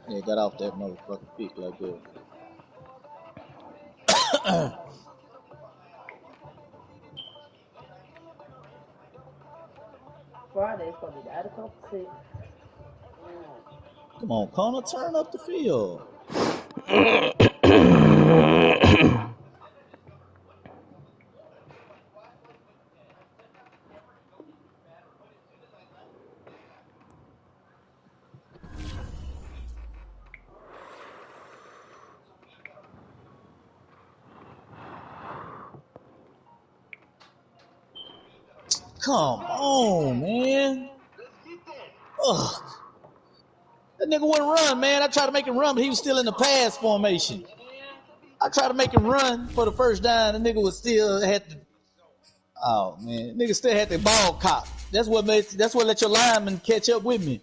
Yeah, got off that motherfucking pick like that. Friday's gonna be the Attica 6. Come on, Connor, turn up the field. Come on, man. Ugh. That nigga wouldn't run, man. I tried to make him run, but he was still in the pass formation. I tried to make him run for the first down. The nigga was still had to. Oh man, nigga still had the ball cop. That's what let your lineman catch up with me.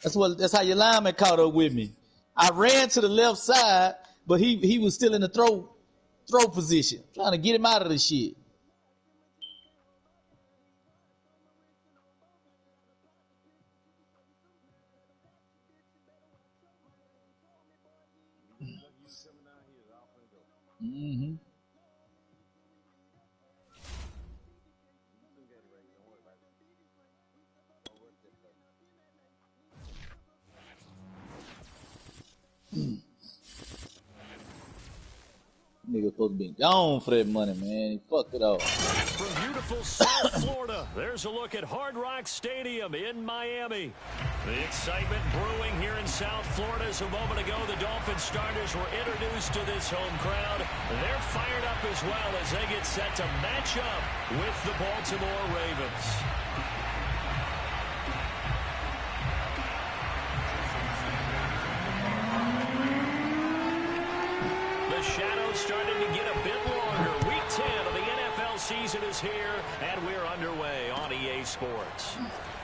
That's how your lineman caught up with me. I ran to the left side, but he was still in the throw position, trying to get him out of the shit. Mm-hmm. Nigga supposed to be gone for that money, man. He fucked it up. From beautiful South Florida, there's a look at Hard Rock Stadium in Miami. The excitement brewing here in South Florida as a moment ago the Dolphins starters were introduced to this home crowd. They're fired up as well as they get set to match up with the Baltimore Ravens. The shadow's starting to get a bit longer. Week 10 of the NFL season is here, and we're underway on EA Sports.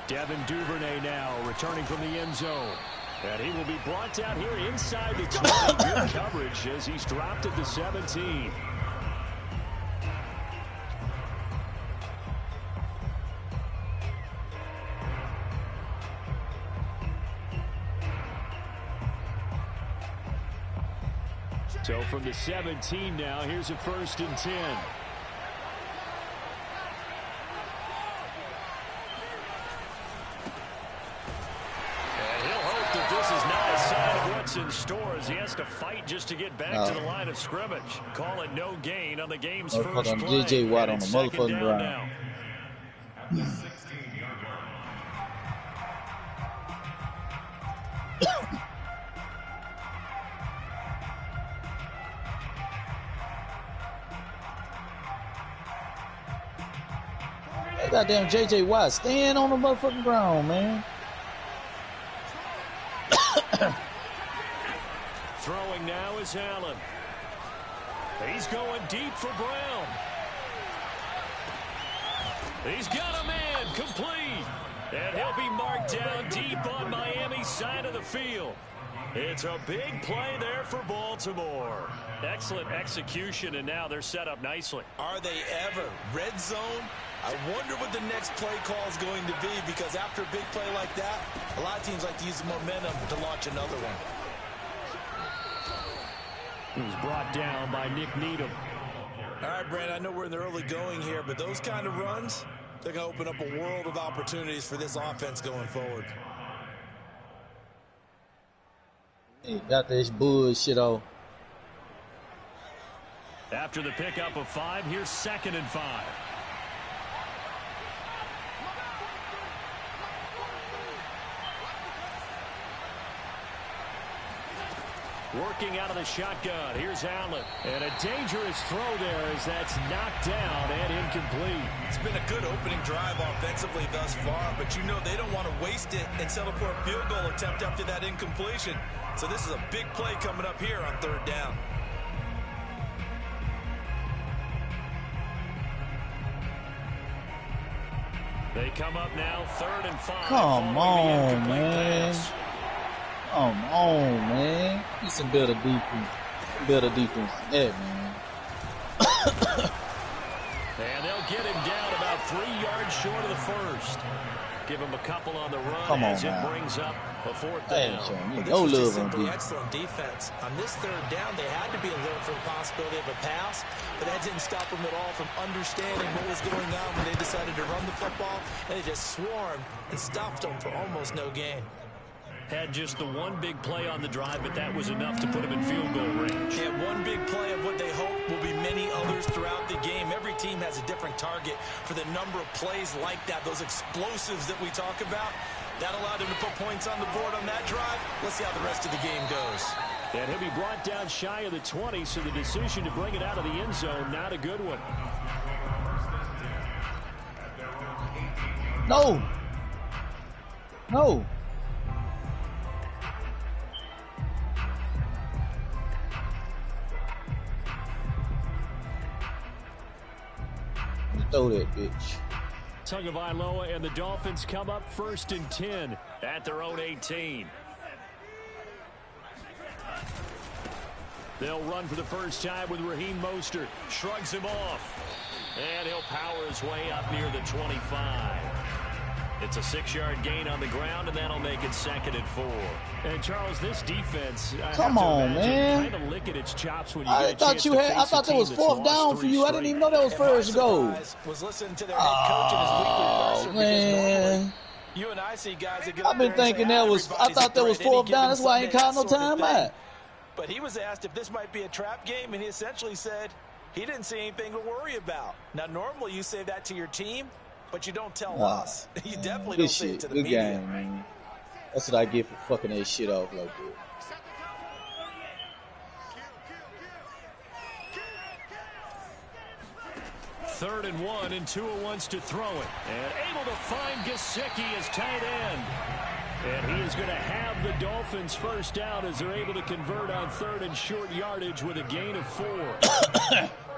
Devin Duvernay now returning from the end zone. And he will be brought down here inside the 20. Good coverage as he's dropped at the 17. So from the 17 now, here's a 1st and 10. And he'll hope that this is not a sign of what's in store as he has to fight just to get back to the line of scrimmage. Call it no gain on the game's first play. J.J. Watt on the motherfucking ground. Goddamn J.J. Watt staying on the motherfucking ground, man. Throwing now is Allen. He's going deep for Brown. He's got a man complete. And he'll be marked down deep on Miami's side of the field. It's a big play there for Baltimore. Excellent execution, and now they're set up nicely. Are they ever? Red zone? I wonder what the next play call is going to be, because after a big play like that, a lot of teams like to use the momentum to launch another one. He was brought down by Nick Needham. All right, Brandon, I know we're in the early going here, but those kind of runs, they're going to open up a world of opportunities for this offense going forward. He got this bullshit off. After the pickup of 5, here's 2nd and 5. Working out of the shotgun. Here's Allen. And a dangerous throw there as that's knocked down and incomplete. It's been a good opening drive offensively thus far, but you know they don't want to waste it and settle for a field goal attempt after that incompletion. So this is a big play coming up here on 3rd down. They come up now 3rd and 5. Come on, man. Come on, man. Need some better defense. Better defense. Yeah, man. And they'll get him down about 3 yards short of the 1st. Give him a couple on the run. Come on, as it man. brings up a fourth Hey, down. Sean, you But no this was just love on simply D. excellent defense. On this third down, they had to be alert for the possibility of a pass, but that didn't stop them at all from understanding what was going on when they decided to run the football, and they just swarmed and stopped them for almost no gain. Had just the one big play on the drive, but that was enough to put him in field goal range. Yeah, one big play of what they hope will be many others throughout the game. Every team has a different target for the number of plays like that, those explosives that we talk about. That allowed him to put points on the board on that drive. Let's see how the rest of the game goes. And he'll be brought down shy of the 20, so the decision to bring it out of the end zone, not a good one. No. No. Throw that bitch. Tagovailoa and the Dolphins come up 1st and 10 at their own 18. They'll run for the first time with Raheem Mostert. Shrugs him off. And he'll power his way up near the 25. It's a 6-yard gain on the ground, and that'll make it 2nd and 4. And Charles, this defense, Come on, man. kind of licking its chops when you I get a chance thought you to had. I face a thought that team was that's 4th lost down for 3 you. I didn't even know that was And my first goal. surprise was listening to their head coach and his weekly presser, because Man. normally you and I see guys that get I've up there been and say, thinking that was. I everybody's a thought that was threat any 4th down. That's why I ain't given called no Sunday, that sort of time thing. out. But he was asked if this might be a trap game, and he essentially said he didn't see anything to worry about. Now, normally you say that to your team, but you don't tell us. You definitely Good don't say it shit. to the Good media. game, man. That's what I get for fucking that shit off like that. Third and 1, and Tua wants to throw it. And able to find Gesicki as tight end. And he is going to have the Dolphins first down as they're able to convert on 3rd and short yardage with a gain of 4.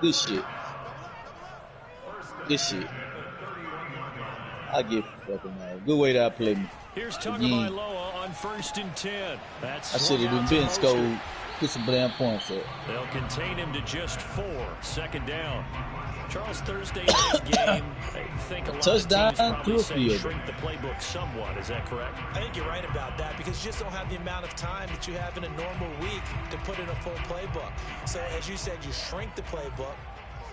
Good shit. Good shit. I get fucking that. Good way that I play me. Here's Again. Tagovailoa on 1st and 10. I should have been scored. Put some damn points up. They'll contain him to just 4. 2nd down. Charles, Thursday night game, I think a lot Touchdown of teams probably to a say field. shrink the playbook somewhat. Is that correct? I think you're right about that, because you just don't have the amount of time that you have in a normal week to put in a full playbook. So, as you said, you shrink the playbook,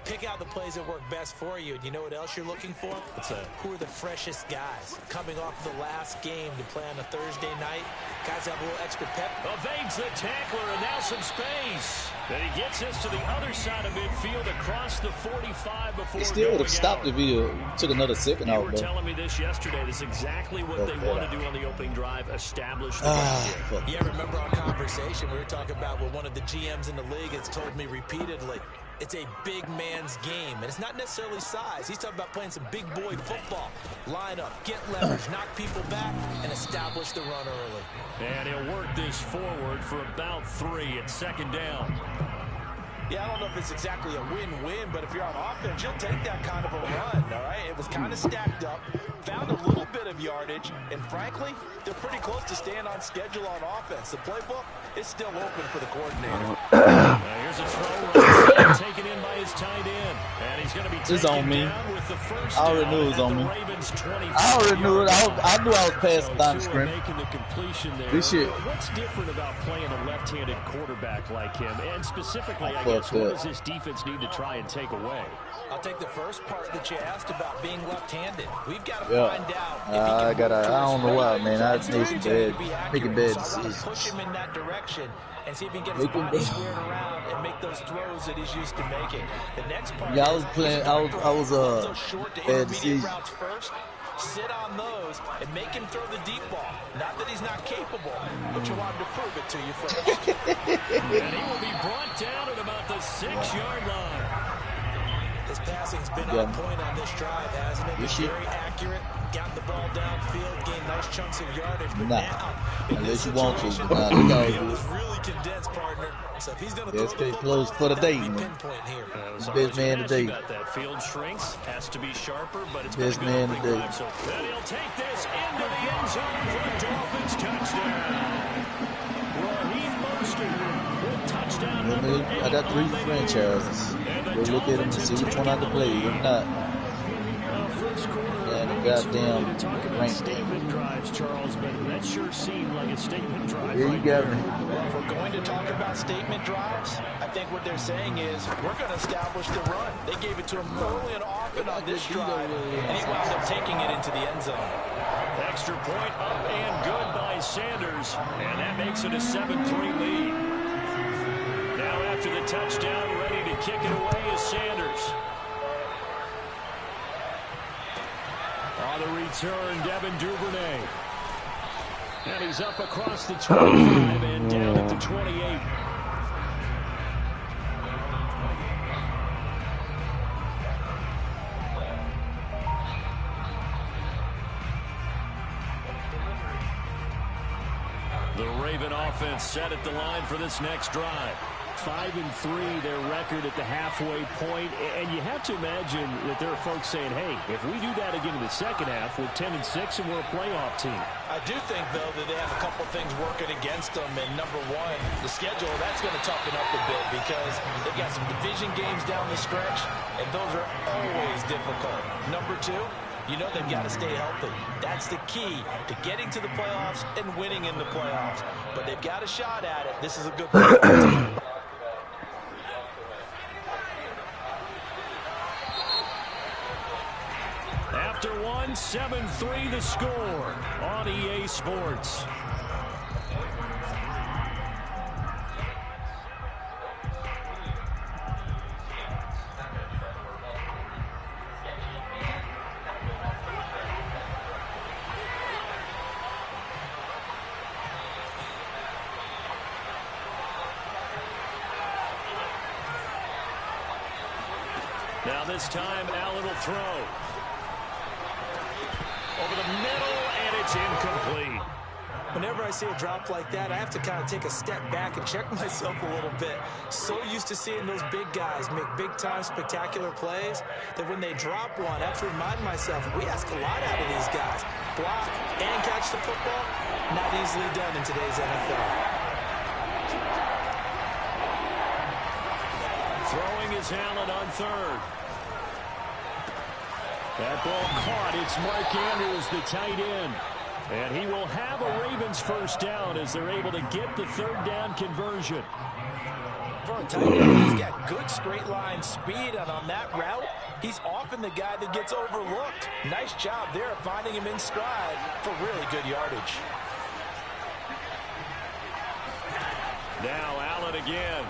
pick out the plays that work best for you. And you know what else you're looking for? What's that? Who are the freshest guys coming off the last game to play on a Thursday night? Guys have a little extra pep. Evades the tackler, and now some space. And he gets this to the other side of midfield across the 45 before They still would going have stopped out. the video. Took another second You out, were though. telling me this yesterday. This is exactly what they Okay. want to do on the opening drive, establish the Ah, run game. fuck. Yeah, remember our conversation? We were talking about what one of the GMs in the league has told me repeatedly. It's a big man's game, and it's not necessarily size. He's talking about playing some big boy football. Line up, get leverage, knock people back, and establish the run early. And he'll work this forward for about 3 at 2nd down. Yeah, I don't know if it's exactly a win-win, but if you're on offense, you'll take that kind of a run, all right? It was kind of stacked up, found a little bit of yardage, and frankly, they're pretty close to staying on schedule on offense. The playbook is still open for the coordinator. Here's a throw taken in by his tight end. And he's going to be It's on taken me. down with the first I already down knew it was at on the me. Ravens' 25 I already knew it. I knew I was past So the time Tua screen. making the completion there. Good shit. What's different about playing a left-handed quarterback like him? And specifically, I Fuck guess, what that. does this defense need to try and take away? I'll take the first part that you asked about being left-handed. We've got to Yeah. find out. if he I can move to don't his know why, right. man. I It's made some going to be bad, accurate. making bad So I want to decisions. push him in that direction and see if he can get Make his him body bad. squared around and make those throws that he's used to making. The next part Yeah, I is, was playing. he's I gonna was. throw I was. those short to Bad intermediate decision. routes first. Sit on those and make him throw the deep ball. Not that he's not capable, but you want him to prove it to you first. And he will be brought down at about the 6-yard line. His passing's been Yeah. on point on this drive, hasn't it? Been Good shit. very accurate, got the ball downfield, gained nice chunks of yardage. But Nah. now, in Unless this you want to. situation, Nah, the look how field it is is. really condensed, partner. So if he's going to Yeah, throw stay the close football, for the day, that'll be man. pinpoint here. As Best always, man you today. got that field shrinks, has to be sharper, but it's Best been a good man opening today. drive. So and he'll take this into the end zone for a Dolphins touchdown. Raheem Mostert with touchdown Let number me- 8 I got 3 on the year. franchises. And the Go look at them and Dolphins see have which one I taken can play. the If lead. not, First quarter, Yeah, the maybe too early goddamn to talk Statement drives, Charles, but that sure seemed like a statement drive. Yeah, you got me. Well, if we're going to talk about statement drives, I think what they're saying is we're going to establish the run. They gave it to him early and often on this drive, and he wound up taking it into the end zone. Extra point up and good by Sanders, and that makes it a 7-3 lead. Now after the touchdown, ready to kick it away is Sanders. On the return, Devin Duvernay. And he's up across the 25 and down at the 28. The Raven offense set at the line for this next drive. 5-3, their record at the halfway point, and you have to imagine that there are folks saying, hey, if we do that again in the second half, we're 10-6 and we're a playoff team. I do think, though, that they have a couple things working against them, and number one, the schedule, that's going to toughen up a bit because they've got some division games down the stretch, and those are always difficult. Number two, you know they've got to stay healthy. That's the key to getting to the playoffs and winning in the playoffs. But they've got a shot at it. This is a good team. After one, 7-3 the score on EA Sports. Now this time, Allen will throw. Over the middle, and it's incomplete. Whenever I see a drop like that, I have to kind of take a step back and check myself a little bit. So used to seeing those big guys make big-time spectacular plays that when they drop one, I have to remind myself, we ask a lot out of these guys. Block and catch the football, not easily done in today's NFL. Throwing is Allen on third. That ball caught. It's Mark Andrews, the tight end. And he will have a Ravens first down as they're able to get the third down conversion. For a tight end, he's got good straight line speed, and on that route, he's often the guy that gets overlooked. Nice job there finding him in stride for really good yardage. Now Allen again.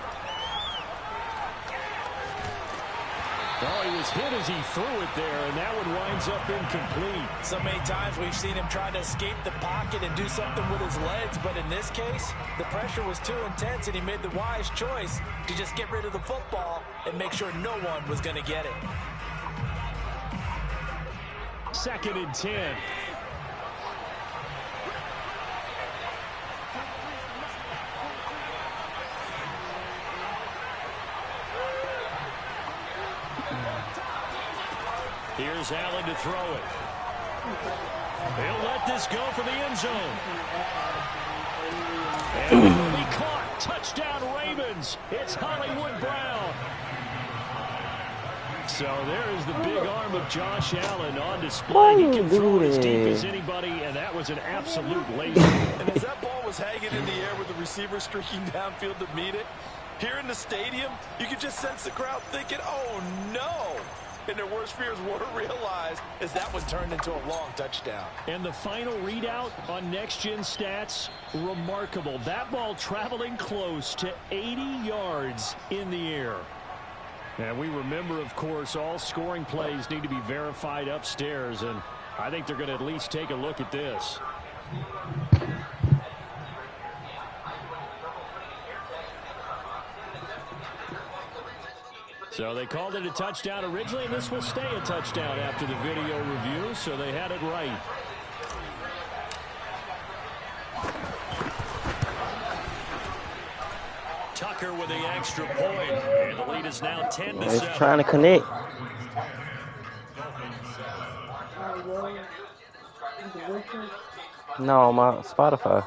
Oh, he was hit as he threw it there, and that one winds up incomplete. So many times we've seen him try to escape the pocket and do something with his legs, but in this case, the pressure was too intense, and he made the wise choice to just get rid of the football and make sure no one was going to get it. 2nd and 10. Here's Allen to throw it. He'll let this go for the end zone. And it will be caught. Touchdown Ravens. It's Hollywood Brown. So there is the big arm of Josh Allen on display. He can throw it as deep as anybody, and that was an absolute laser. And as that ball was hanging in the air with the receiver streaking downfield to meet it, here in the stadium, you could just sense the crowd thinking, oh no. And their worst fears weren't realized as that one turned into a long touchdown. And the final readout on Next Gen Stats, remarkable. That ball traveling close to 80 yards in the air. And we remember, of course, all scoring plays need to be verified upstairs, and I think they're going to at least take a look at this. So they called it a touchdown originally, and this will stay a touchdown after the video review, so they had it right. Tucker with the extra point, and the lead is now 10-7. He's trying to connect. No, my Spotify.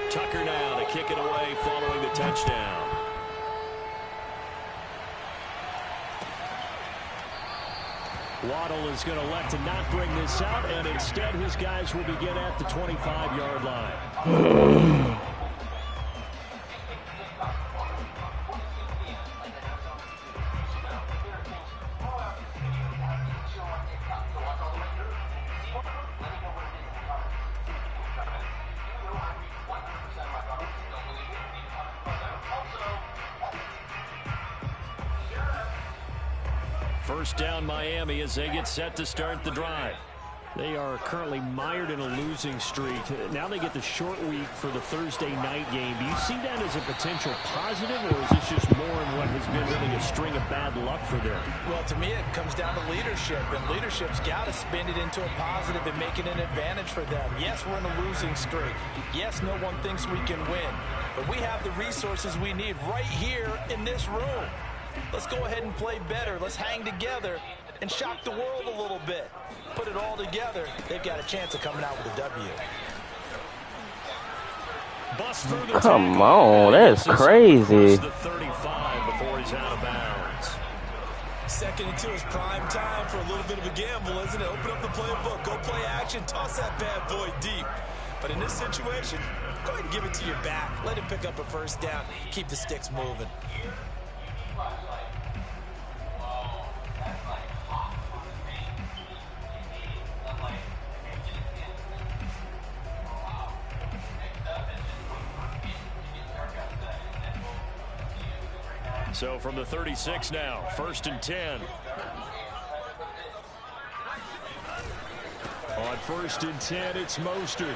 Tucker now to kick it away following the touchdown. touchdown. Waddle is going to elect to not bring this out, and instead his guys will begin at the 25-yard line. First down Miami as they get set to start the drive. They are currently mired in a losing streak. Now they get the short week for the Thursday night game. Do you see that as a potential positive, or is this just more in what has been really a string of bad luck for them? Well, to me, it comes down to leadership, and leadership's got to spin it into a positive and make it an advantage for them. Yes, we're in a losing streak. Yes, no one thinks we can win, but we have the resources we need right here in this room. Let's go ahead and play better. Let's hang together and shock the world a little bit. Put it all together. They've got a chance of coming out with a W. Come on, that's crazy. The 35 before he's out of bounds. Second and 2 is prime time for a little bit of a gamble, isn't it? Open up the playbook, go play action, toss that bad boy deep. But in this situation, go ahead and give it to your back. Let him pick up a first down. Keep the sticks moving. So from the 36 now, 1st and 10. On 1st and 10, it's Mostert.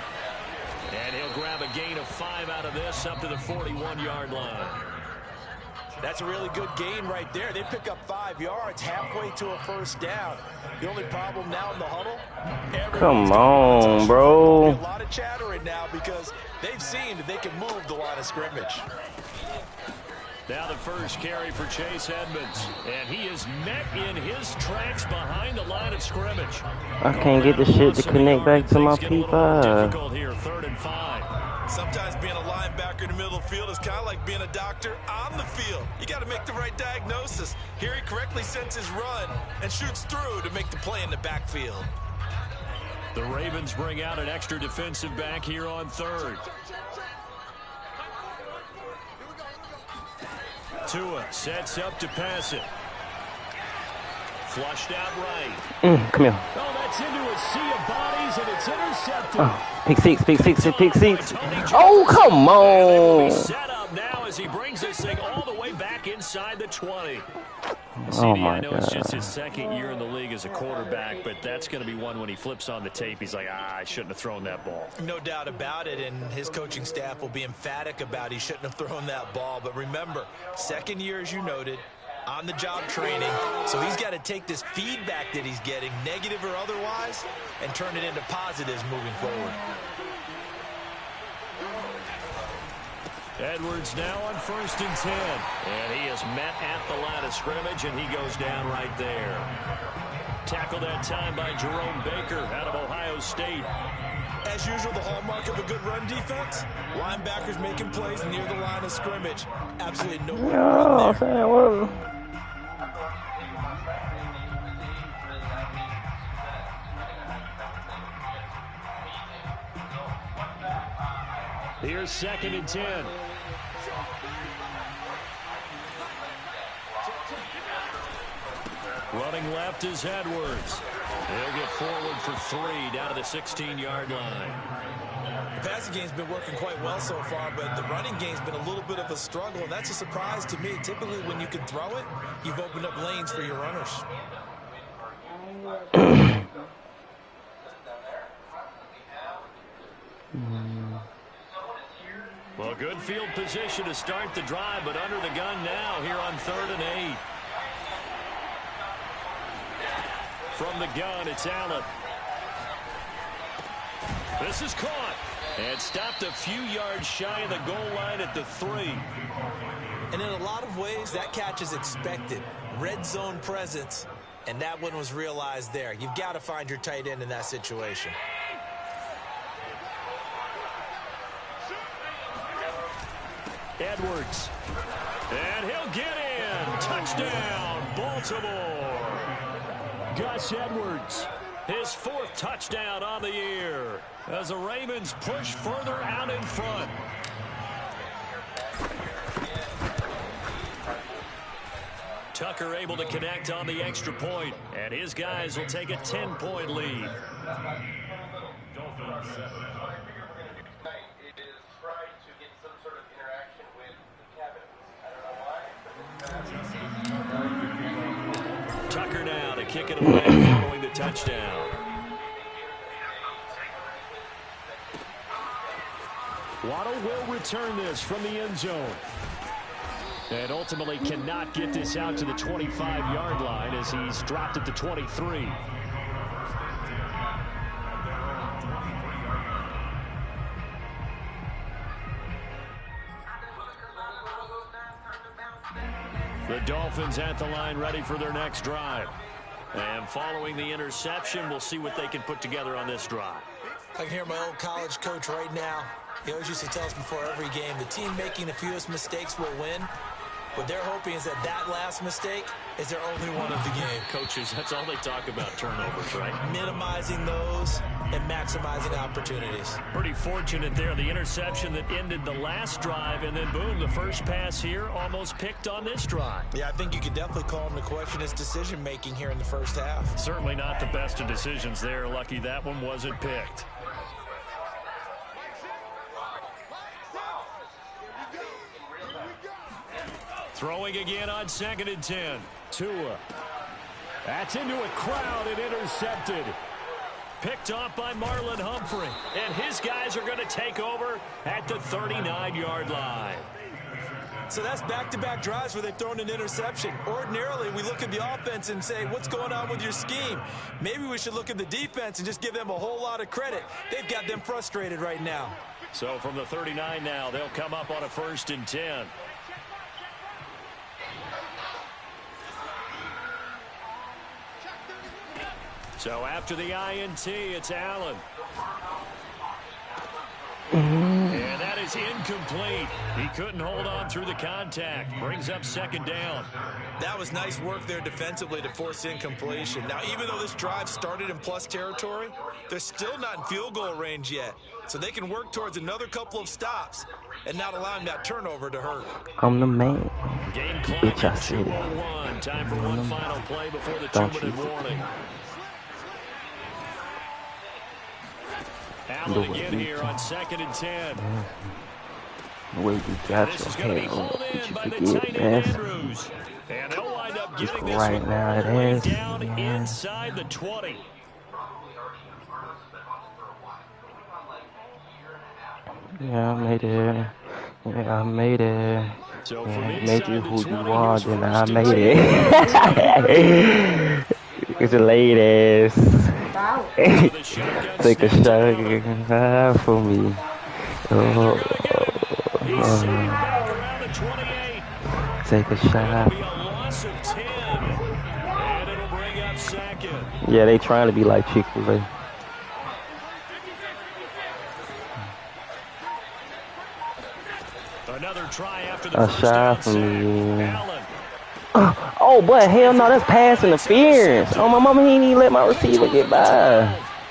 And he'll grab a gain of 5 out of this up to the 41-yard line. That's a really good gain right there. They pick up 5 yards halfway to a first down. The only problem now in the huddle, come on, bro. A lot of chattering now because they've seen that they can move the line of scrimmage. Now the first carry for Chase Edmonds, and he is met in his tracks behind the line of scrimmage. I can't get the shit to connect back to my P5. Difficult here, 3rd and 5. Sometimes being a linebacker in the middle of the field is kind of like being a doctor on the field. You got to make the right diagnosis. Here he correctly sends his run and shoots through to make the play in the backfield. The Ravens bring out an extra defensive back here on 3rd. Tua sets up to pass it. Flushed out right. Come here. Oh, that's into a sea of bodies, and it's intercepted. Oh, pick six, pick six, pick six. Oh, come on. Set up now as he brings this thing all the way back inside the 20. Oh, my I know God. it's just his 2nd year in the league as a quarterback, but that's going to be one when he flips on the tape. He's like, I shouldn't have thrown that ball. No doubt about it, and his coaching staff will be emphatic about he shouldn't have thrown that ball. But remember, 2nd year, as you noted, on-the-job training. So he's got to take this feedback that he's getting, negative or otherwise, and turn it into positives moving forward. Edwards now on 1st and 10. And he is met at the line of scrimmage, and he goes down right there. Tackled that time by Jerome Baker out of Ohio State. As usual, the hallmark of a good run defense, linebackers making plays near the line of scrimmage. Absolutely no one Oh, there. man, what? Here's 2nd and 10. Running left is Edwards. He'll get forward for 3 down to the 16-yard line. The passing game's been working quite well so far, but the running game's been a little bit of a struggle, and that's a surprise to me. Typically, when you can throw it, you've opened up lanes for your runners. Well, good field position to start the drive, but under the gun now here on 3rd and 8. From the gun, it's Allen. This is caught and stopped a few yards shy of the goal line at the 3. And in a lot of ways, that catch is expected. Red zone presence, and that one was realized there. You've got to find your tight end in that situation. Edwards. And he'll get in. Touchdown, Baltimore. Gus Edwards, his 4th touchdown on the year as the Ravens push further out in front. Tucker able to connect on the extra point, and his guys will take a 10-point lead. Tucker now to kick it away following the touchdown. Waddle will return this from the end zone. And ultimately cannot get this out to the 25-yard line as he's dropped at the 23. The Dolphins at the line ready for their next drive. And following the interception, we'll see what they can put together on this drive. I can hear my old college coach right now. He always used to tell us before every game, the team making the fewest mistakes will win. What they're hoping is that that last mistake is their only one of the game. Coaches, that's all they talk about, turnovers, right? Minimizing those and maximizing opportunities. Pretty fortunate there, the interception that ended the last drive, and then boom, the first pass here almost picked on this drive. Yeah, I think you could definitely call him to question his decision-making here in the first half. Certainly not the best of decisions there. Lucky that one wasn't picked. Throwing again on 2nd and 10. Tua. That's into a crowd and intercepted. Picked off by Marlon Humphrey. And his guys are going to take over at the 39-yard line. So that's back-to-back drives where they've thrown an interception. Ordinarily, we look at the offense and say, what's going on with your scheme? Maybe we should look at the defense and just give them a whole lot of credit. They've got them frustrated right now. So from the 39 now, they'll come up on a 1st and 10. So after the INT, it's Allen. And that is incomplete. He couldn't hold on through the contact. Brings up 2nd down. That was nice work there defensively to force incompletion. Now, even though this drive started in plus territory, they're still not in field goal range yet. So they can work towards another couple of stops and not allowing that turnover to hurt. I'm the man. Game clock at 2:01. Time for one final play before the 2-minute warning. Allen again here on 2nd and 10. Where you got This is your going to be head hauled on, in by you the forget tight end that. Andrews. And they'll wind up getting this Right one now all the it way is. down Yeah. inside the 20. Yeah, I made it. Yeah, I made it. So Yeah, from I inside made you the who 20, you are, here's then I 1st and made 10. it. It's a ladies. Foul. The shotgun Take a snap shot down. for me. Oh, He's sitting back around the 28. take a It'll shot. be a loss of 10. And it'll bring up 2nd. Yeah, they trying to be like Chick-fil-A. Another try after the A first shot down from sack. me. Allen. Oh, but hell no, that's pass interference. Oh, my mama, he didn't even let my receiver get by.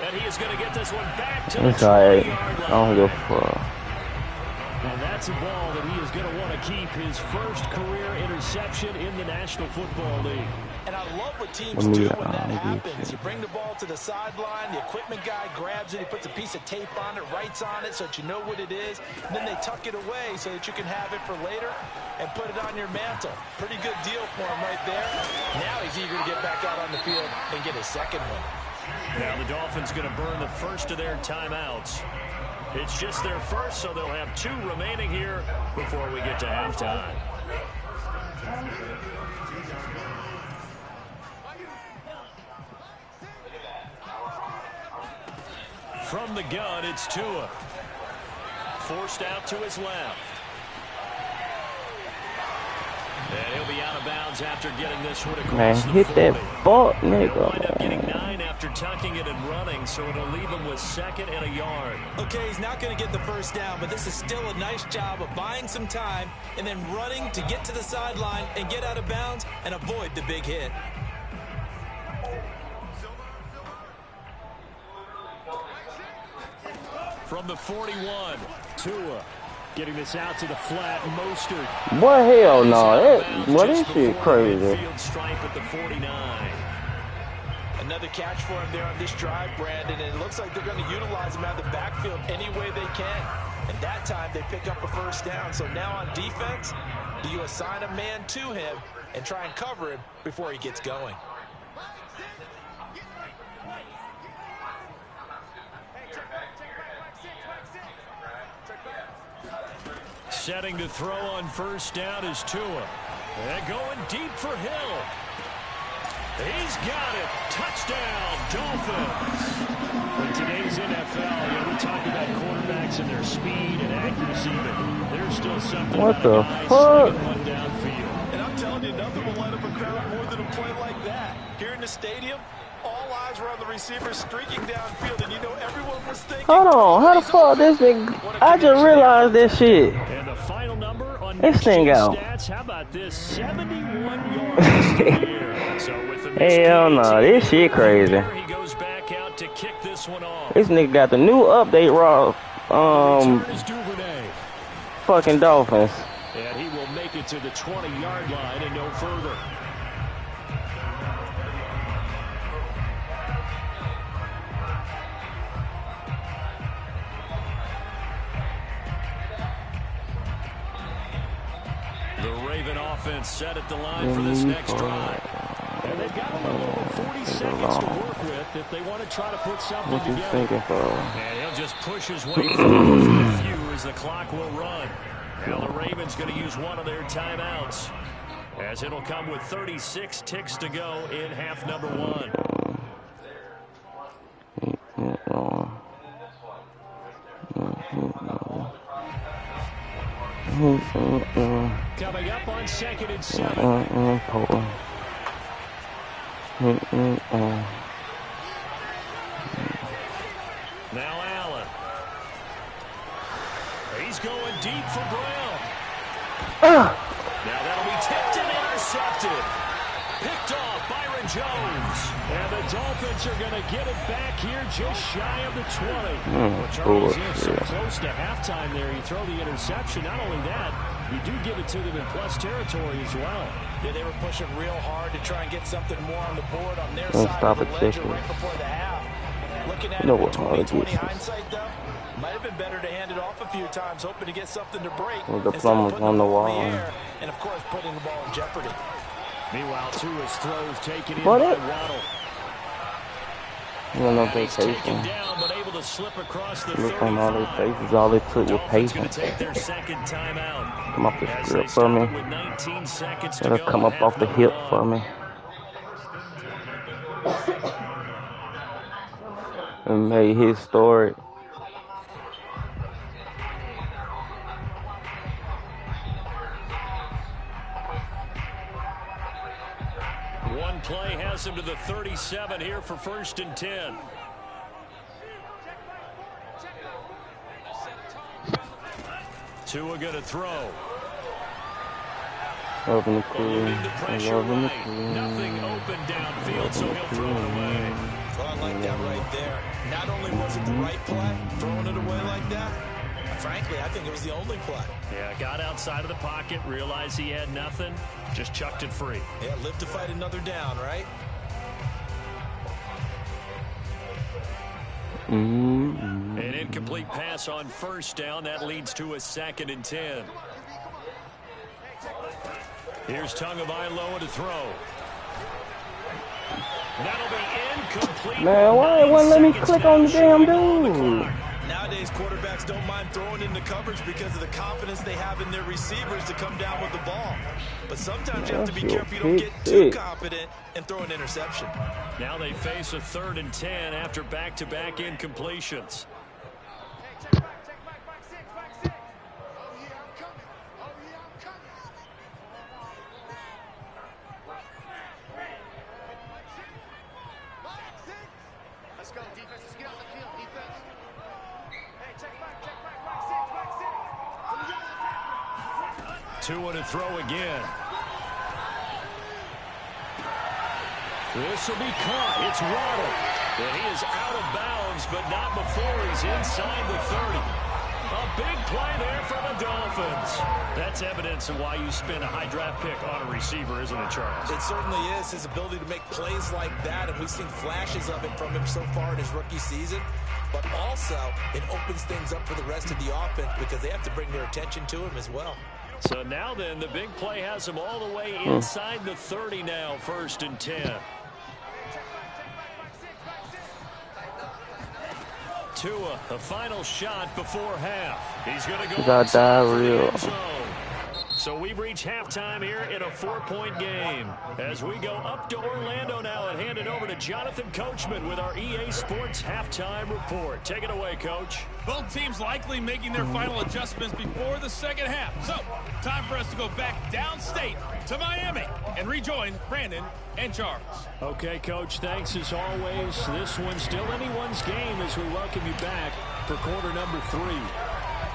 And he is going to get this one back to It's the alright. 20-yard I don't line. give a fuck. And that's a ball that he is going to want to keep, his first career interception in the National Football League. And I love what teams Let me, do when that let me happens. You bring the ball to the sideline, the equipment guy grabs it, he puts a piece of tape on it, writes on it so that you know what it is, and then they tuck it away so that you can have it for later and put it on your mantle. Pretty good deal for him right there. Now he's eager to get back out on the field and get his 2nd one. Now the Dolphins going to burn the first of their timeouts. It's just their first, so they'll have 2 remaining here before we get to halftime. From the gun, it's Tua. Forced out to his left. And he'll be out of bounds after getting this one Man, across the hit 40. that butt, He'll wind up nigga. getting Man. 9 after tucking it and running, so it'll leave him with 2nd and a yard. Okay, he's not going to get the first down, but this is still a nice job of buying some time and then running to get to the sideline and get out of bounds and avoid the big hit. From the 41, Tua getting this out to the flat. Mostert. Boy, hell no. Boy, this shit crazy. Field stripe at the 49. Another catch for him there on this drive, Brandon, and it looks like they're going to utilize him out of the backfield any way they can. And that time they pick up a first down. So now on defense, do you assign a man to him and try and cover him before he gets going? Setting to throw on first down is Tua. And going deep for Hill. He's got it. Touchdown, Dolphins. In today's NFL, we talk about quarterbacks and their speed and accuracy, but there's still something what the fuck? One downfield. And I'm telling you, nothing will light up a crowd more than a play like that. Here in the stadium, all eyes were on the receiver streaking downfield, and you know everyone was thinking, hold on, how the fuck this nigga? I just realized this shit. And the final number on This thing out. stats, how about this? 71 yards to the air. So with the Hell no, this shit crazy. he goes back out to kick this one off. This nigga got the new update, raw. Return is Duvernay. Fucking Dolphins. And he will make it to the 20-yard line and no further. The Raven offense set at the line for this next drive. And they've got a little over 40 seconds to work with if they want to try to put something What you together. thinking, bro? And he'll just push his way forward for a few as the clock will run. Now the Ravens going to use one of their timeouts, as it'll come with 36 ticks to go in half number 1. Coming up on 2nd and 7. Now Allen. He's going deep for Brown. Now that'll be tipped and intercepted. Picked off Byron Jones. And the Dolphins are going to get it back here just shy of the 20. Well, Charles, so close to halftime there. You throw the interception. Not only that, you do give it to them in plus territory as well. Yeah, they were pushing real hard to try and get something more on the board on their Don't side stop of the it, ledger chicken. right before the half. Looking at No, it with what, 20/20 Jesus. hindsight, though, might have been better to hand it off a few times, hoping to get something to break. Well, the instead of plum was putting on the ball in wall. air and, of course, putting the ball in jeopardy. Meanwhile, Tua's throws taken in What by it? Waddle. You know, no He's taken vacation. down, but able to slip across the Look on all their 35. faces. All it took was Dolphins going patience. to take their second timeout. Come off the As script they for me. stop it with 19 seconds to It'll go come in up off half the number hip 1. for me. And made his story. One play has him to the 37 here for 1st and 10. Tua going to throw. Loving the crew. Eluding the pressure Loving the right. crew. Nothing open downfield, so he'll throw it away. Well, I like that right there. Not only was it the right play, throwing it away like that, frankly, I think it was the only play. Yeah, got outside of the pocket, realized he had nothing, just chucked it free. Yeah, live to fight another down, right? Mm-hmm. An incomplete pass on 1st down. That leads to a 2nd and 10. Here's Tagovailoa to throw. That'll be incomplete. Man, why it wouldn't let me click on the damn dude? Nowadays, quarterbacks don't mind throwing into coverage because of the confidence they have in their receivers to come down with the ball. But sometimes you have to be careful you don't get too confident and throw an interception. Now they face a 3rd and 10 after back-to-back incompletions. Tua to throw again. This will be caught. It's Waddle. And he is out of bounds, but not before he's inside the 30. A big play there for the Dolphins. That's evidence of why you spend a high draft pick on a receiver, isn't it, Charles? It certainly is. His ability to make plays like that, and we've seen flashes of it from him so far in his rookie season. But also, it opens things up for the rest of the offense because they have to bring their attention to him as well. So now then, the big play has him all the way inside the 30 now, 1st and 10. Tua, the final shot before half. He's going to go inside the end zone. So we've reached halftime here in a 4-point game. As we go up to Orlando now and hand it over to Jonathan Coachman with our EA Sports Halftime Report. Take it away, Coach. Both teams likely making their final adjustments before the second half. So, time for us to go back downstate to Miami and rejoin Brandon and Charles. Okay, Coach, thanks as always. This one's still anyone's game as we welcome you back for quarter number 3.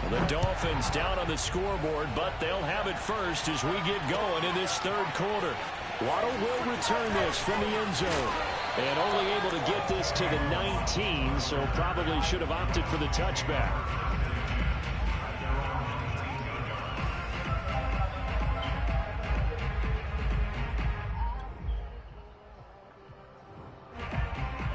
The Dolphins down on the scoreboard, but they'll have it first as we get going in this 3rd quarter. Waddle will return this from the end zone. And only able to get this to the 19, so probably should have opted for the touchback.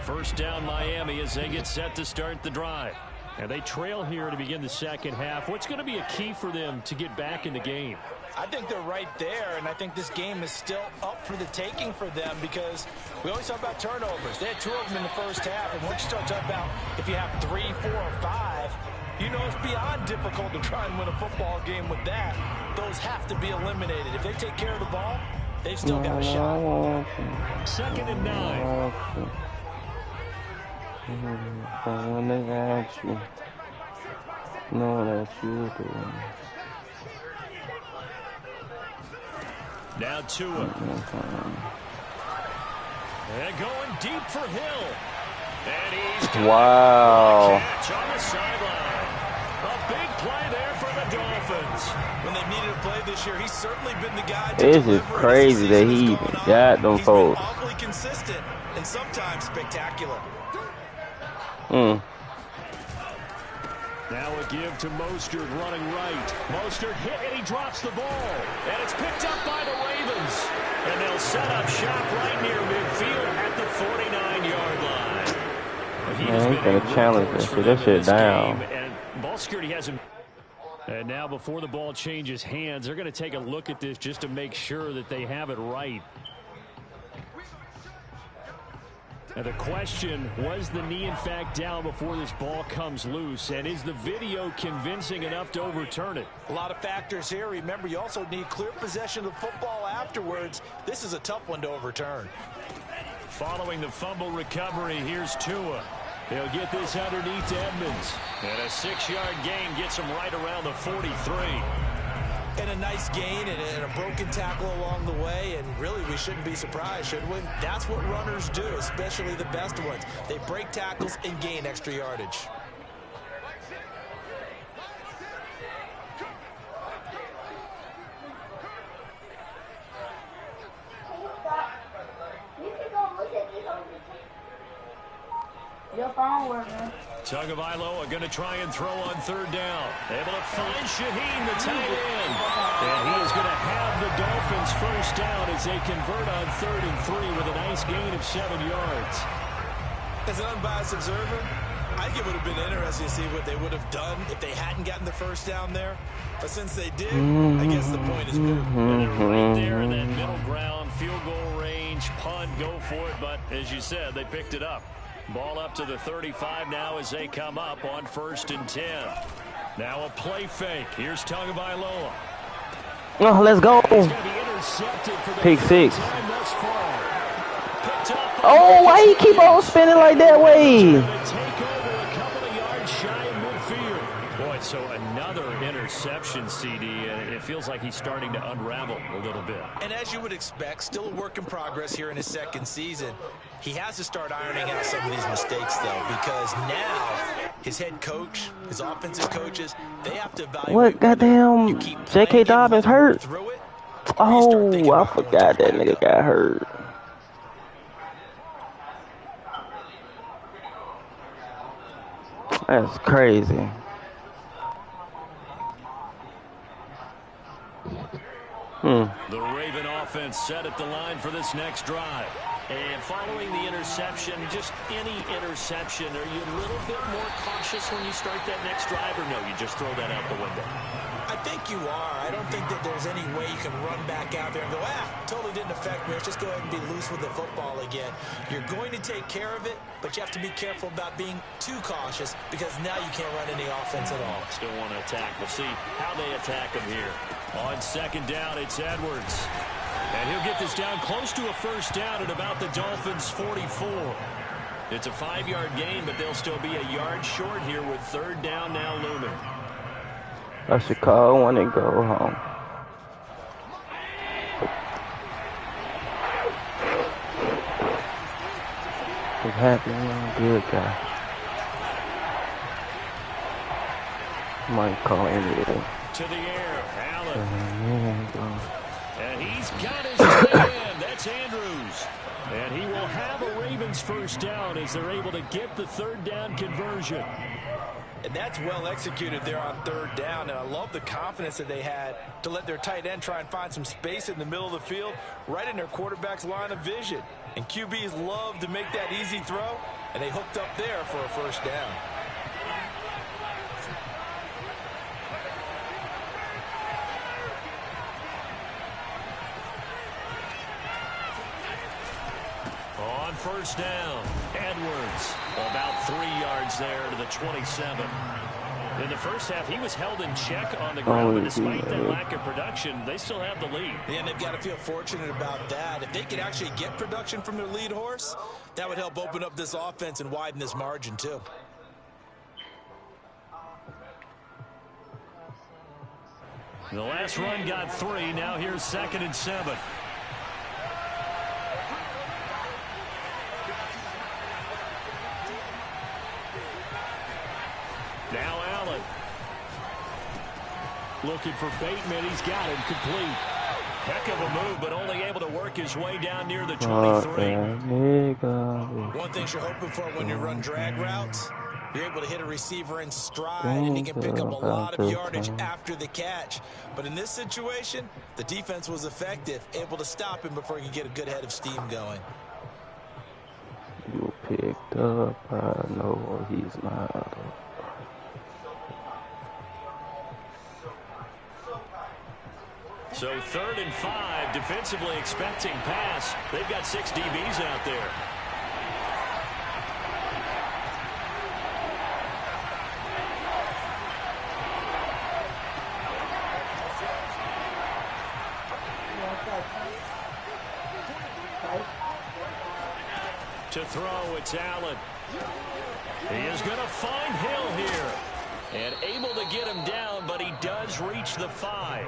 First down Miami as they get set to start the drive. And they trail here to begin the second half. What's going to be a key for them to get back in the game? I think they're right there, and I think this game is still up for the taking for them because we always talk about turnovers. They had 2 of them in the first half, and once you start talking about if you have 3, 4, or 5, you know it's beyond difficult to try and win a football game with that. Those have to be eliminated. If they take care of the ball, they've still got a shot. 2nd and 9. When they ask you, know that you're doing. Now Tua. And going deep for Hill. And he's got wow. a catch on the sideline. A big play there for the Dolphins. When they needed a play this year, he's certainly been the guy to This is deliver. crazy that he even got them folks. He's been awfully consistent and sometimes spectacular. Now a give to Mostert running right. Mostert hit and he drops the ball. And it's picked up by the Ravens. And they'll set up shop right near midfield at the 49-yard line. Man, he's going to challenge this. That shit down. And ball security hasn't. And now before the ball changes hands, they're going to take a look at this just to make sure that they have it right. And the question, was the knee in fact down before this ball comes loose? And is the video convincing enough to overturn it? A lot of factors here. Remember, you also need clear possession of the football afterwards. This is a tough one to overturn. Following the fumble recovery, here's Tua. He'll get this underneath to Edmonds. And a 6-yard gain gets him right around the 43. And a nice gain and a broken tackle along the way, and really we shouldn't be surprised, should we? That's what runners do, especially the best ones. They break tackles and gain extra yardage. Your phone working. Tagovailoa are going to try and throw on 3rd down. Able to find Shaheen, the tight end. And he is going to have the Dolphins 1st down as they convert on 3rd and 3 with a nice gain of 7 yards. As an unbiased observer, I think it would have been interesting to see what they would have done if they hadn't gotten the 1st down there. But since they did, I guess the point is moved. And they're right there in that middle ground, field goal range, punt, go for it. But as you said, they picked it up. Ball up to the 35 now as they come up on 1st and 10. Now a play fake. Here's Tagovailoa. Oh, let's go. He's going to be intercepted for the Pick 6. time thus far. Picked up Oh, why he keep on spinning like that way? Going to take over a couple of yards shy of midfield. Boy, so another interception, CD, and it feels like he's starting to unravel a little bit. And as you would expect, still a work in progress here in his 2nd season. He has to start ironing out some of these mistakes, though, because now his head coach, his offensive coaches, they have to evaluate What goddamn you keep J.K. Dobbins hurt? through it. Oh, I forgot that nigga got hurt. That's crazy. The Raven offense set at the line for this next drive. And following the interception, just any interception, are you a little bit more cautious when you start that next drive, or no, you just throw that out the window? I think you are. I don't think that there's any way you can run back out there and go, totally didn't affect me. Let's just go ahead and be loose with the football again. You're going to take care of it, but you have to be careful about being too cautious because now you can't run any offense at all. Still want to attack. We'll see how they attack him here. On second down, it's Edwards. And he'll get this down close to a first down at about the Dolphins' 44. It's a 5-yard gain, but they'll still be a yard short here with third down now looming. I should call one and go home. He's happy, good guy. Might call anyway. To the air, Allen. And he's got his tight end. That's Andrews. And he will have a Ravens first down as they're able to get the third down conversion. And that's well executed there on third down. And I love the confidence that they had to let their tight end try and find some space in the middle of the field, right in their quarterback's line of vision. And QBs love to make that easy throw, and they hooked up there for a first down. On first down, Edwards about 3 yards there to the 27. In the first half, he was held in check on the ground, but despite that lack of production, they still have the lead. And they've got to feel fortunate about that. If they could actually get production from their lead horse, that would help open up this offense and widen this margin too. The last run got 3. Now here's 2nd and 7. Now Allen. Looking for Bateman. He's got him complete. Heck of a move, but only able to work his way down near the 23. One thing you're hoping for when you run drag routes, you're able to hit a receiver in stride, and he can pick up a lot of yardage after the catch. But in this situation, the defense was effective, able to stop him before he could get a good head of steam going. You picked up, I know he's not. So 3rd and 5, defensively expecting pass. They've got 6 DBs out there. To throw, it's Allen. He is going to find Hill here. And able to get him down, but he does reach the 5.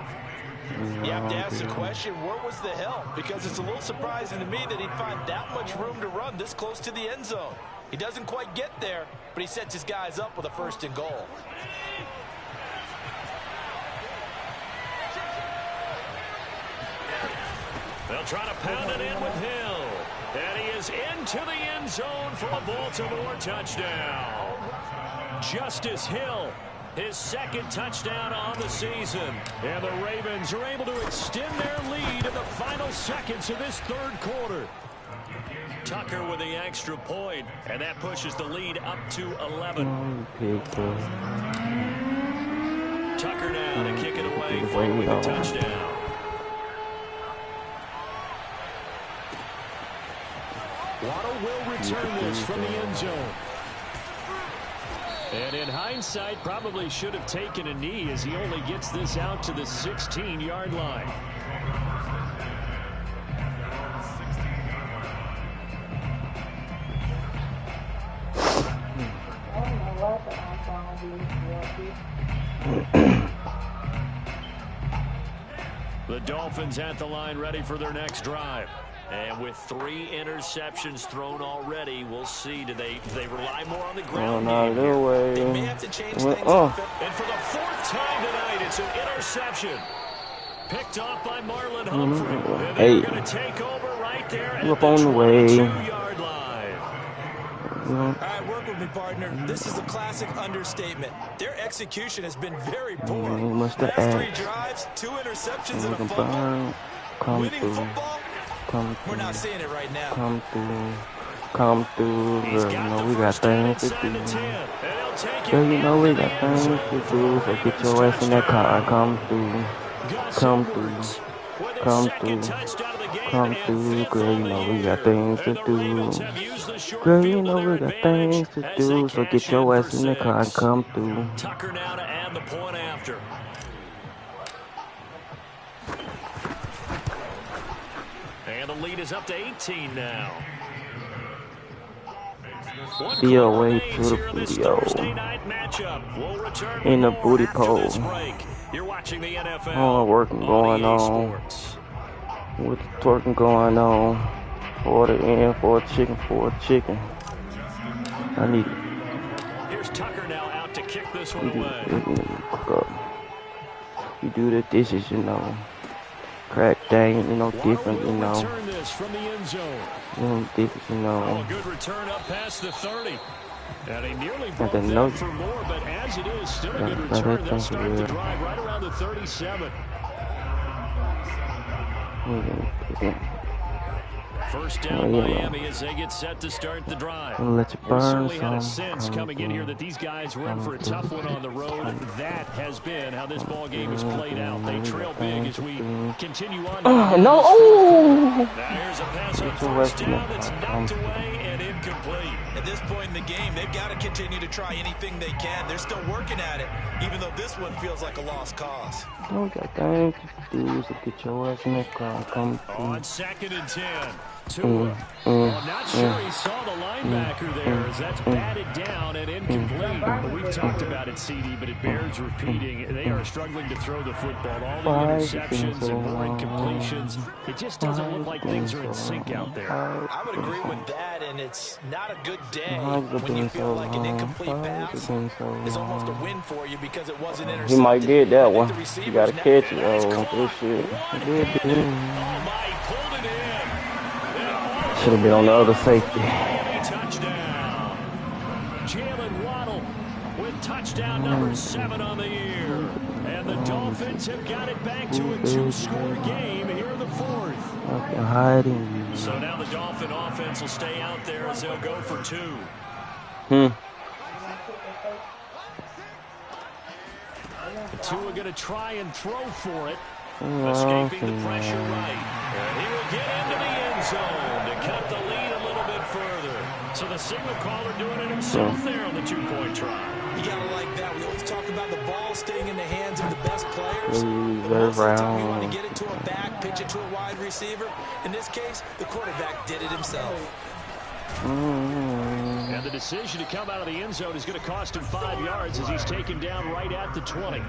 You have to ask the question, where was the help? Because it's a little surprising to me that he'd find that much room to run this close to the end zone. He doesn't quite get there, but he sets his guys up with a 1st and goal. They'll try to pound it in with Hill. And he is into the end zone for a Baltimore touchdown. Justice Hill, his 2nd touchdown on the season. And the Ravens are able to extend their lead in the final seconds of this 3rd quarter. Tucker with the extra point, and that pushes the lead up to 11. Tucker now to kick it away following the touchdown. Waddle will return this from the end zone. And in hindsight, probably should have taken a knee as he only gets this out to the 16-yard line. The Dolphins at the line ready for their next drive. And with 3 interceptions thrown already, we'll see. Do they rely more on the ground game no here? way. They may have to change things up. And for the 4th time tonight, it's an interception. Picked off by Marlon Humphrey. And they're going to take over right there at the 22-yard line. All right, work with me, partner. This is a classic understatement. Their execution has been very poor. Last 3 drives, 2 interceptions and a fumble. Winning football, we're not seeing it right now. Come through, girl. You know we got things to do. Girl, you know we got things to do. So get your ass in that car and come through. Come through, girl, you know we got things to do. Girl, you know we got things to do, so get your ass in the car and come through. Tucker now to add the point after. And the lead is up to 18 now. Be away to the booty hole. In the booty pole. You're watching the NFL. All the working going on. With the twerking going on. For the end, for a chicken. I need it. Here's Tucker now out to kick this one away. You do the dishes, you know. Crack dang, you know, different, you know. Return this from the end zone. Different, you know. Oh, a good return up past the 30. And he nearly broke that for more, but as it is, still a good return. They'll start the drive right around the 37. First down Miami as they get set to start the drive. Let you We burn certainly had a some. sense coming in here that these guys were in for a tough one on the road. That has been how this ball game has played out. They trail big as we continue on. No! Oh! Now here's a pass on first down that's knocked away and incomplete. At this point in the game, they've got to continue to try anything they can. They're still working at it, even though this one feels like a lost cause. Don't got things to do, so get your ass in the car, come through. On 2nd and 10. Tua. Well, not sure he saw the linebacker there as that's batted down and incomplete. We've talked about it, CD, but it bears repeating. They are struggling to throw the football. All the interceptions and more incompletions. It just doesn't look like things are in sync out there. I would agree with that, and it's not a good day when you feel like an incomplete pass is almost a win for you because it wasn't intercepted. He might get that one. You gotta catch it. Oh, this shit. Oh, my, he pulled it in. Should have been on the other safety. Touchdown. Jalen Waddle with touchdown number 7 on the year. And the Dolphins have got it back to a 2-score game here in the 4th. I'm hiding. So now the Dolphin offense will stay out there as they'll go for 2. Tua going to try and throw for it. Escaping the pressure right. And he will get into the end zone to cut the lead a little bit further. So the signal caller doing it himself there on the 2-point try. You got to like that. We always talk about the ball staying in the hands of the best players. Most of the time you want to get it to a back, pitch it to a wide receiver. In this case, the quarterback did it himself. And the decision to come out of the end zone is going to cost him 5 yards as he's taken down right at the 20.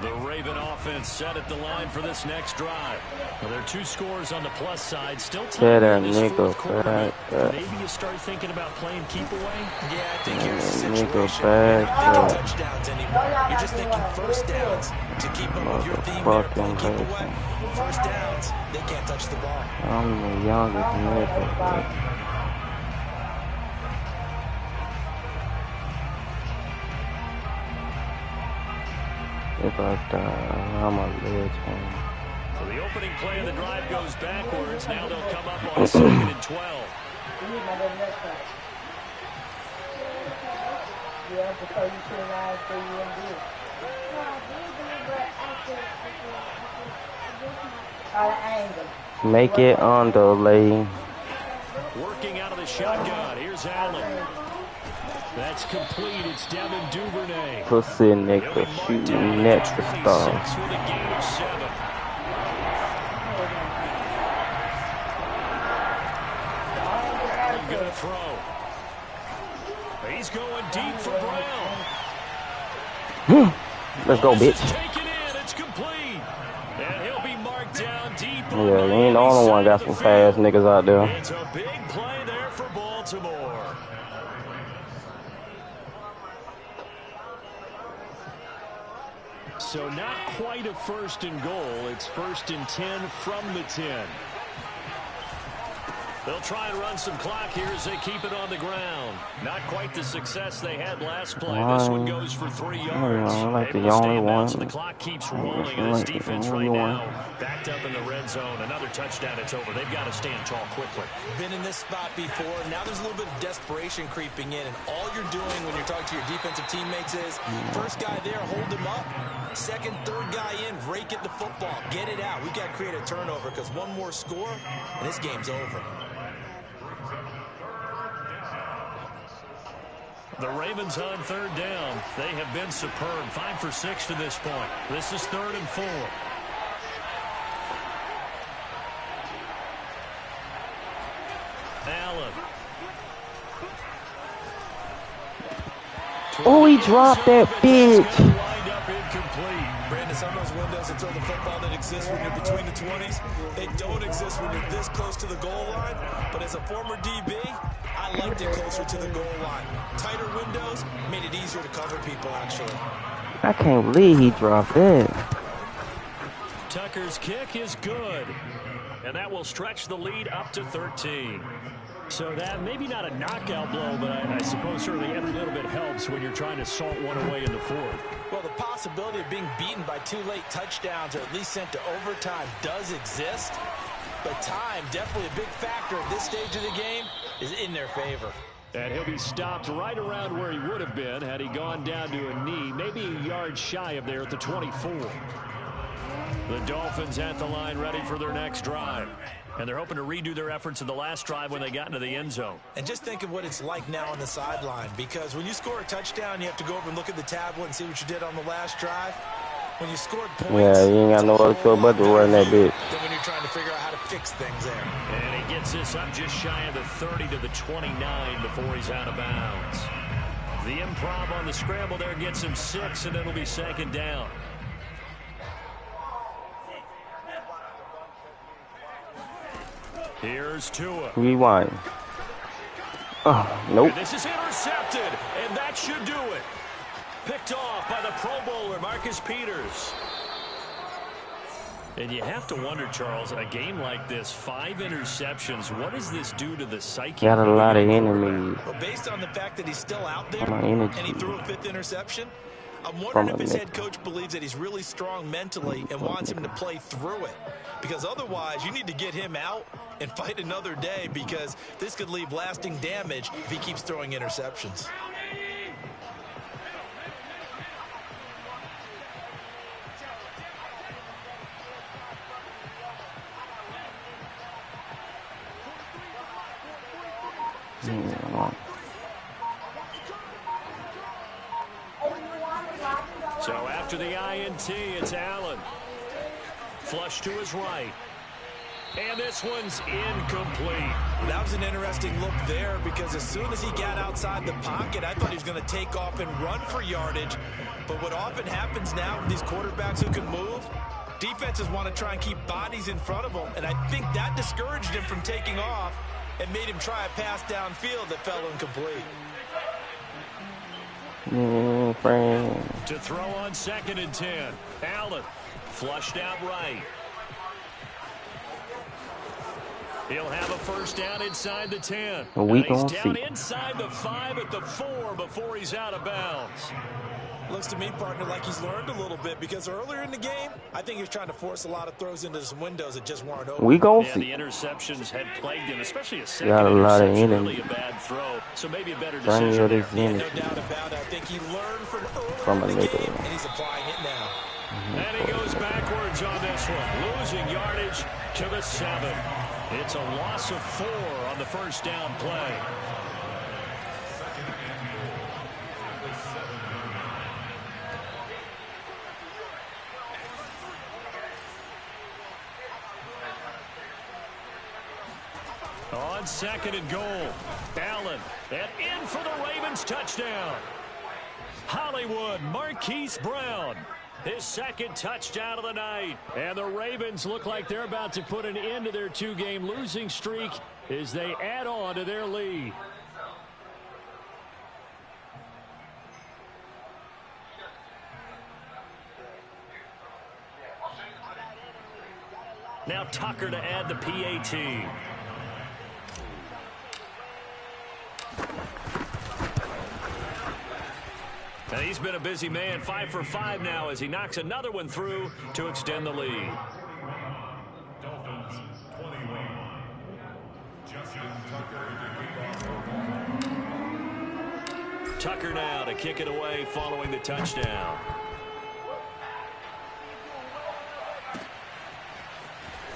The Raven offense set at the line for this next drive. Well, there are 2 scores on the plus side. Still time in this 4th quarter. Maybe you start thinking about playing keep away? Yeah, I think here's the situation. You're not thinking touchdowns anymore. You're just thinking first downs to keep up with your theme there, playing keep away. First downs, they can't touch the ball. I'm the youngest nigga. If I die, I'm a legend. So the opening play of the drive goes backwards. Now they'll come up on 2nd and 12. Make it on the lane. Working out of the shotgun. Here's Allen. That's complete. It's Devin Duvernay. Pussy nigga shooting at the star. With a gain of 7. Gonna throw. He's going deep for Brown. Let's go, bitch. Taken in. It's complete. And he'll be marked down deep. Yeah, you ain't the only one got some fast niggas out there. It's a big play there for Baltimore. So not quite a 1st and goal. It's 1st and 10 from the 10. They'll try and run some clock here as they keep it on the ground. Not quite the success they had last play. This one goes for 3 yards. Like the only one. So the clock keeps rolling. And this defense right now backed up in the red zone. Another touchdown. It's over. They've got to stand tall quickly. Been in this spot before. Now there's a little bit of desperation creeping in. And all you're doing when you're talking to your defensive teammates is first guy there, hold him up. Second, third guy in, rake at the football. Get it out. We've got to create a turnover because one more score and this game's over. The Ravens on 3rd down. They have been superb. 5 for 6 to this point. This is 3rd and 4. Allen. Oh, he dropped that bitch. Lined up incomplete. Brandon, some of those windows that throw the football that exist when you're between the 20s, they don't exist when you're this close to the goal line. But as a former DB, I liked it closer to the goal line. Tighter windows made it easier to cover people, actually. I can't believe he dropped that. Tucker's kick is good. And that will stretch the lead up to 13. So that maybe not a knockout blow, but I suppose certainly every little bit helps when you're trying to salt one away in the 4th. Well, the possibility of being beaten by 2 late touchdowns or at least sent to overtime does exist. But time, definitely a big factor at this stage of the game, is in their favor. And he'll be stopped right around where he would have been had he gone down to a knee, maybe a yard shy of there at the 24. The Dolphins at the line ready for their next drive. And they're hoping to redo their efforts in the last drive when they got into the end zone. And just think of what it's like now on the sideline, because when you score a touchdown, you have to go over and look at the tablet and see what you did on the last drive. When you scored points, yeah, you ain't got no other choice but to run that bitch. Then when you're trying to figure out how to fix things there. And he gets this up just shy of the 30 to the 29 before he's out of bounds. The improv on the scramble there gets him 6, and it'll be 2nd down. Here's Tua. Rewind. Oh, nope. And this is intercepted, and that should do it. Picked off by the Pro Bowler, Marcus Peters. And you have to wonder, Charles, in a game like this, 5 interceptions, what does this do to the psyche? Got a lot of enemies. Well, based on the fact that he's still out there and he threw a 5th interception, I'm wondering if his head coach believes that he's really strong mentally and wants him to play through it. Because otherwise, you need to get him out and fight another day, because this could leave lasting damage if he keeps throwing interceptions. So after the INT, it's Allen. Flush to his right. And this one's incomplete. That was an interesting look there, because as soon as he got outside the pocket, I thought he was going to take off and run for yardage. But what often happens now with these quarterbacks who can move, defenses want to try and keep bodies in front of them. And I think that discouraged him from taking off and made him try a pass downfield that fell incomplete. To throw on 2nd and 10. Allen flushed out right. He'll have a first down inside the 10. He's down inside the 5 at the 4 before he's out of bounds. Looks to me, partner, like he's learned a little bit, because earlier in the game, I think he was trying to force a lot of throws into some windows that just weren't open. We gon' see. The interceptions had plagued him, especially a second interception, really a bad throw. So maybe a better decision there. Yeah, no doubt about it. I think he learned from earlier in the game, and he's applying it now. And he goes backwards on this one, losing yardage to the 7. It's a loss of 4 on the first down play. On 2nd and goal, Allen, and in for the Ravens touchdown. Hollywood Marquise Brown, his 2nd touchdown of the night. And the Ravens look like they're about to put an end to their 2-game losing streak as they add on to their lead. Now Tucker to add the PAT. And he's been a busy man, 5 for 5 now as he knocks another one through to extend the lead. Dolphins 21. Justin Tucker. Tucker now to kick it away following the touchdown.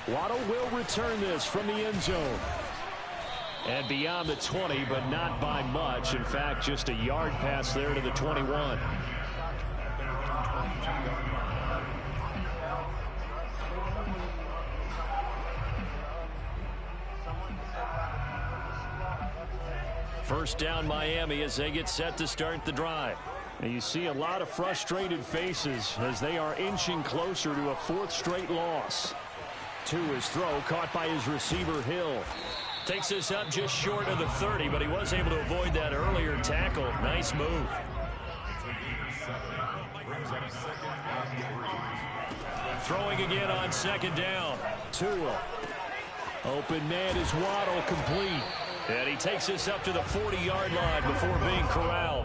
Waddle will return this from the end zone. And beyond the 20, but not by much. In fact, just a yard pass there to the 21. First down Miami as they get set to start the drive. And you see a lot of frustrated faces as they are inching closer to a 4th straight loss. To his throw, caught by his receiver Hill. Takes this up just short of the 30, but he was able to avoid that earlier tackle. Nice move. Throwing again on 2nd down. Tua. Open man is Waddle, complete. And he takes this up to the 40-yard line before being corralled.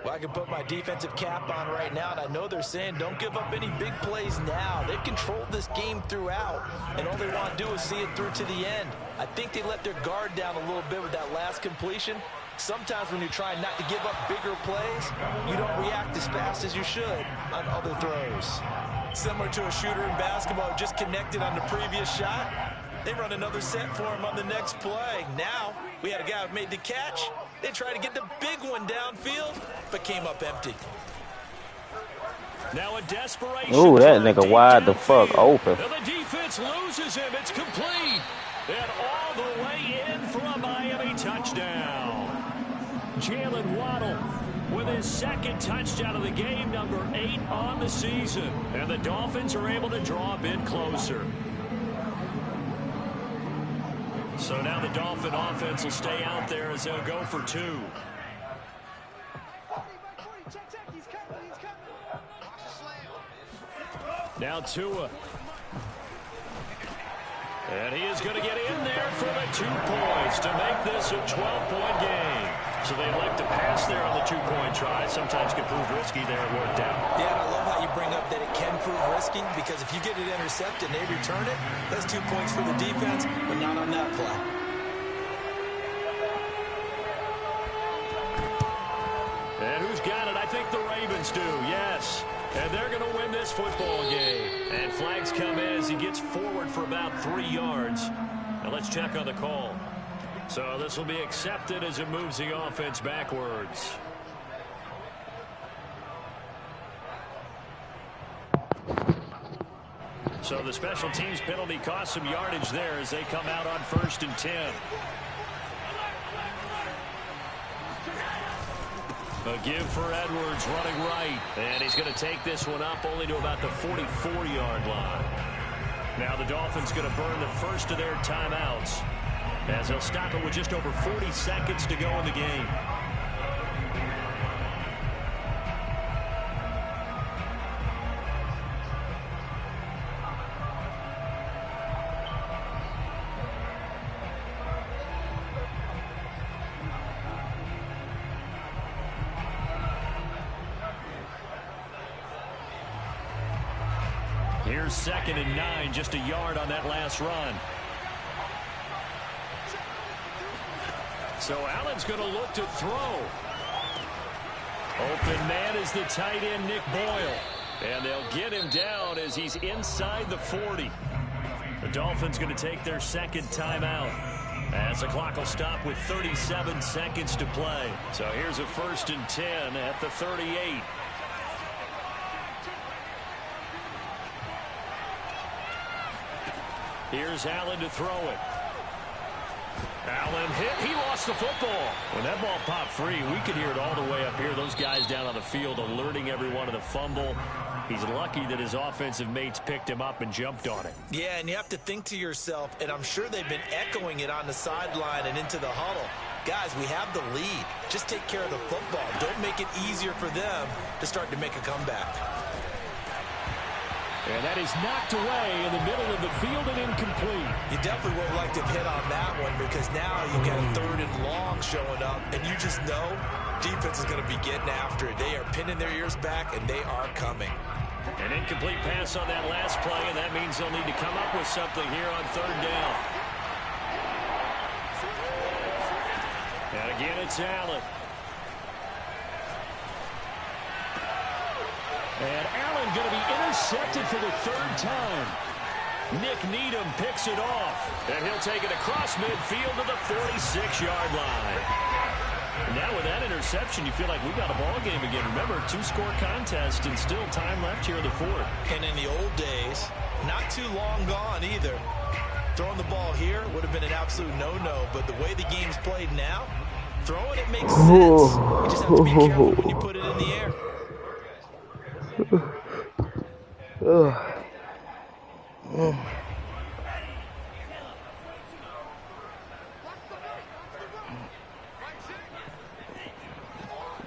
Well, I can put my defensive cap on right now, and I know they're saying don't give up any big plays now. They've controlled this game throughout, and all they want to do is see it through to the end. I think they let their guard down a little bit with that last completion. Sometimes when you're trying not to give up bigger plays, you don't react as fast as you should on other throws. Similar to a shooter in basketball who just connected on the previous shot. They run another set for him on the next play. Now, we had a guy who made the catch. They tried to get the big one downfield, but came up empty. Now a desperation. Ooh, that nigga wide the fuck open. Now the defense loses him. It's complete. And all the way in for a Miami touchdown. Jalen Waddle with his 2nd touchdown of the game, number 8 on the season. And the Dolphins are able to draw a bit closer. So now the Dolphin offense will stay out there as they'll go for 2. Now Tua. And he is going to get in there for the 2 points to make this a 12-point game. So they elect to pass there on the 2-point try. Sometimes can prove risky there. It worked out. Yeah, and I love how you bring up that it can prove risky, because if you get it intercepted and they return it, that's 2 points for the defense, but not on that play. And who's got it? I think the Ravens do, yes. And they're going to win this football game. And flags come in as he gets forward for about 3 yards. Now let's check on the call. So this will be accepted as it moves the offense backwards. So the special teams penalty cost some yardage there as they come out on 1st and 10. A give for Edwards running right. And he's going to take this one up only to about the 44-yard line. Now the Dolphins going to burn the first of their timeouts as they'll stop it with just over 40 seconds to go in the game. Here's 2nd and 9, just a yard on that last run. So Allen's going to look to throw. Open man is the tight end, Nick Boyle. And they'll get him down as he's inside the 40. The Dolphins going to take their 2nd timeout as the clock will stop with 37 seconds to play. So here's a 1st and 10 at the 38. Here's Allen to throw it. Allen hit. He lost the football. When that ball popped free, we could hear it all the way up here. Those guys down on the field alerting everyone of the fumble. He's lucky that his offensive mates picked him up and jumped on it. Yeah, and you have to think to yourself, and I'm sure they've been echoing it on the sideline and into the huddle. Guys, we have the lead. Just take care of the football. Don't make it easier for them to start to make a comeback. And that is knocked away in the middle of the field and incomplete. You definitely would have liked to hit on that one because now you've got a 3rd and long showing up, and you just know defense is going to be getting after it. They are pinning their ears back, and they are coming. An incomplete pass on that last play, and that means they'll need to come up with something here on 3rd down. And again, it's Allen. And Allen going to be intercepted for the 3rd time. Nick Needham picks it off. And he'll take it across midfield to the 46-yard line. Now with that interception, you feel like we got a ball game again. Remember, 2-score contest and still time left here in the 4th. And in the old days, not too long gone either. Throwing the ball here would have been an absolute no-no. But the way the game's played now, throwing it makes sense. You just have to be careful when you put it in the air.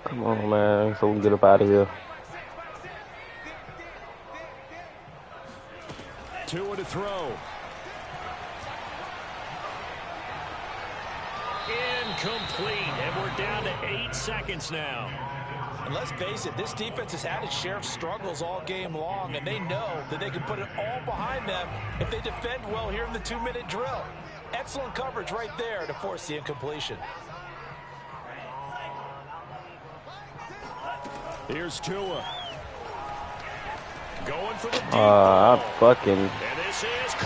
Come on, man, so we can get up out of here. Tua to throw. Incomplete, and we're down to 8 seconds now. And let's face it, this defense has had its share of struggles all game long, and they know that they can put it all behind them if they defend well here in the 2-minute drill. Excellent coverage right there to force the incompletion. Here's Tua. Going for the deep I fucking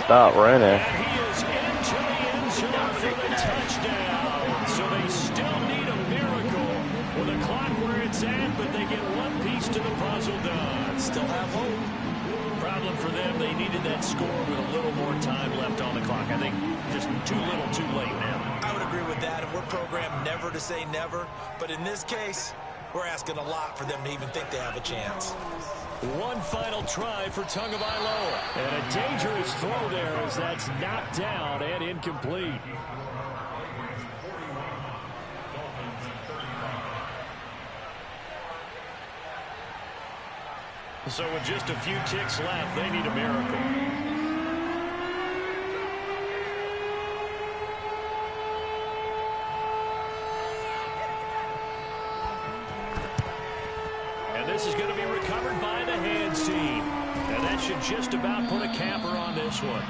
stop running. And he is into the end zone for the touchdown. So they still need a miracle with a clock where it's at, but they get one piece to the puzzle done. Still have hope. Problem for them, they needed that score with a little more time left on the clock. I think just too little, too late now. I would agree with that, and we're programmed never to say never. But in this case, we're asking a lot for them to even think they have a chance. One final try for Tagovailoa. And a dangerous throw there as that's knocked down and incomplete. So with just a few ticks left, they need a miracle. And this is going to be recovered by the hands team. And that should just about put a capper on this one.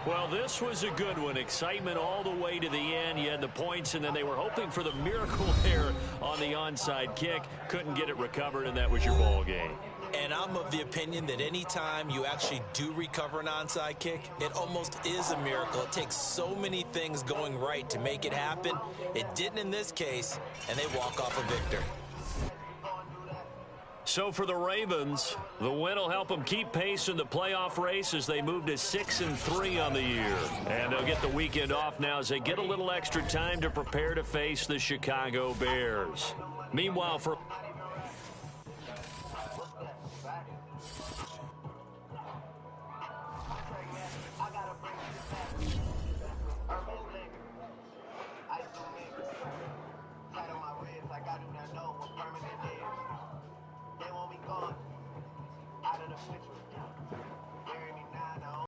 Well, this was a good one. Excitement all the way to the end. You had the points, and then they were hoping for the miracle there on the onside kick. Couldn't get it recovered, and that was your ball game. And I'm of the opinion that any time you actually do recover an onside kick, it almost is a miracle. It takes so many things going right to make it happen. It didn't in this case, and they walk off a victor. So for the Ravens, the win will help them keep pace in the playoff race as they move to 6-3 on the year. And they'll get the weekend off now as they get a little extra time to prepare to face the Chicago Bears. Meanwhile, for